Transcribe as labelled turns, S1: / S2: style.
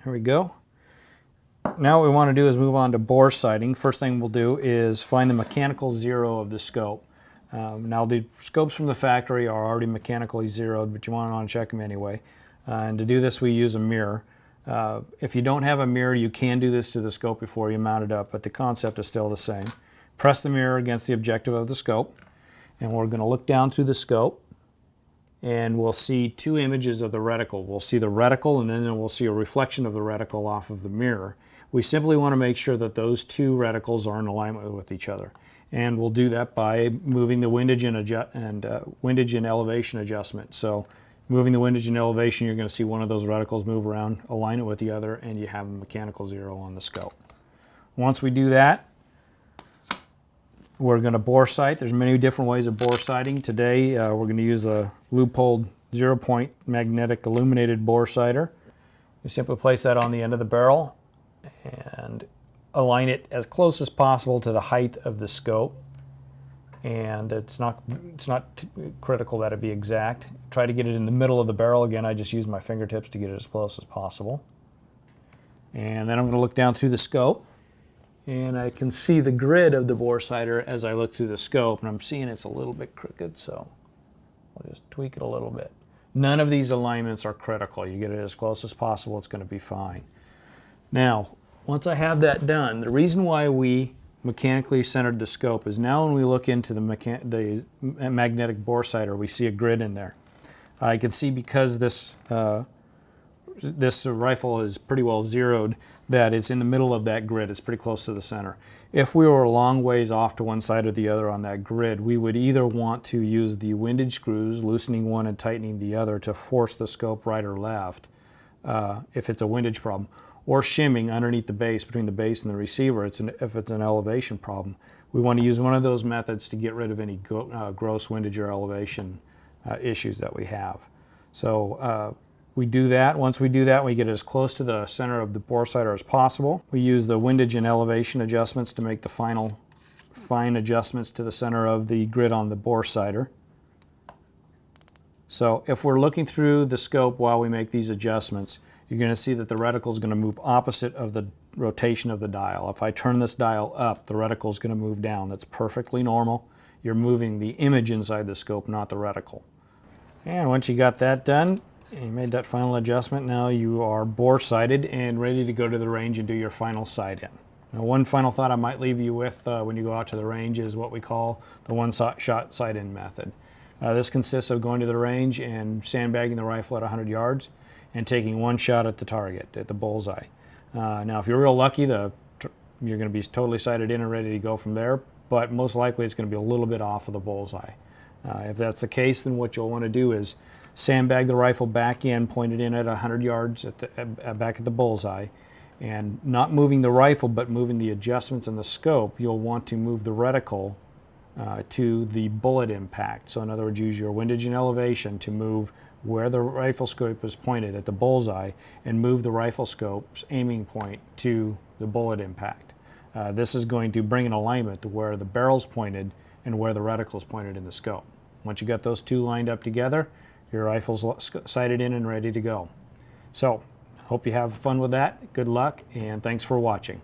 S1: Here we go. Now what we want to do is move on to bore sighting. First thing we'll do is find the mechanical zero of the scope. Now the scopes from the factory are already mechanically zeroed, but you want to check them anyway. And to do this we use a mirror. If you don't have a mirror, you can do this to the scope before you mount it up, but the concept is still the same. Press the mirror against the objective of the scope, and we're going to look down through the scope, and we'll see two images of the reticle. We'll see the reticle, and then we'll see a reflection of the reticle off of the mirror. We simply want to make sure that those two reticles are in alignment with each other. And we'll do that by moving the windage and elevation adjustment. So moving the windage and elevation, you're going to see one of those reticles move around, align it with the other, and you have a mechanical zero on the scope. Once we do that, we're going to bore sight. There's many different ways of bore sighting. Today we're going to use a loop-holed 0-point magnetic illuminated bore sighter. You simply place that on the end of the barrel and align it as close as possible to the height of the scope. And it's not critical that it be exact. Try to get it in the middle of the barrel. Again, I just use my fingertips to get it as close as possible. And then I'm going to look down through the scope, and I can see the grid of the bore sighter as I look through the scope, and I'm seeing it's a little bit crooked, so I'll just tweak it a little bit. None of these alignments are critical. You get it as close as possible, it's going to be fine. Now, once I have that done, the reason why we mechanically centered the scope is now when we look into the magnetic bore sighter, we see a grid in there. I can see because this rifle is pretty well zeroed that it's in the middle of that grid. It's pretty close to the center. If we were a long ways off to one side or the other on that grid, we would either want to use the windage screws, loosening one and tightening the other to force the scope right or left if it's a windage problem, or shimming underneath the base, between the base and the receiver if it's an elevation problem. We want to use one of those methods to get rid of any gross windage or elevation issues that we have. So we do that. Once we do that, we get as close to the center of the bore sighter as possible. We use the windage and elevation adjustments to make the final fine adjustments to the center of the grid on the bore sighter. So if we're looking through the scope while we make these adjustments, you're going to see that the reticle is going to move opposite of the rotation of the dial. If I turn this dial up, the reticle is going to move down. That's perfectly normal. You're moving the image inside the scope, not the reticle. And once you got that done, you made that final adjustment, now you are bore sighted and ready to go to the range and do your final sight in. Now, one final thought I might leave you with when you go out to the range is what we call the one-shot sight-in method. This consists of going to the range and sandbagging the rifle at 100 yards and taking one shot at the target, at the bullseye. Now, if you're real lucky, you're going to be totally sighted in and ready to go from there, but most likely it's going to be a little bit off of the bullseye. If that's the case, then what you'll want to do is sandbag the rifle back in, point it in at 100 yards back at the bullseye, and not moving the rifle but moving the adjustments in the scope, you'll want to move the reticle to the bullet impact. So in other words, use your windage and elevation to move where the rifle scope is pointed at the bullseye and move the rifle scope's aiming point to the bullet impact. This is going to bring an alignment to where the barrel's pointed and where the reticle's pointed in the scope. Once you got those two lined up together, your rifle's sighted in and ready to go. So, hope you have fun with that. Good luck, and thanks for watching.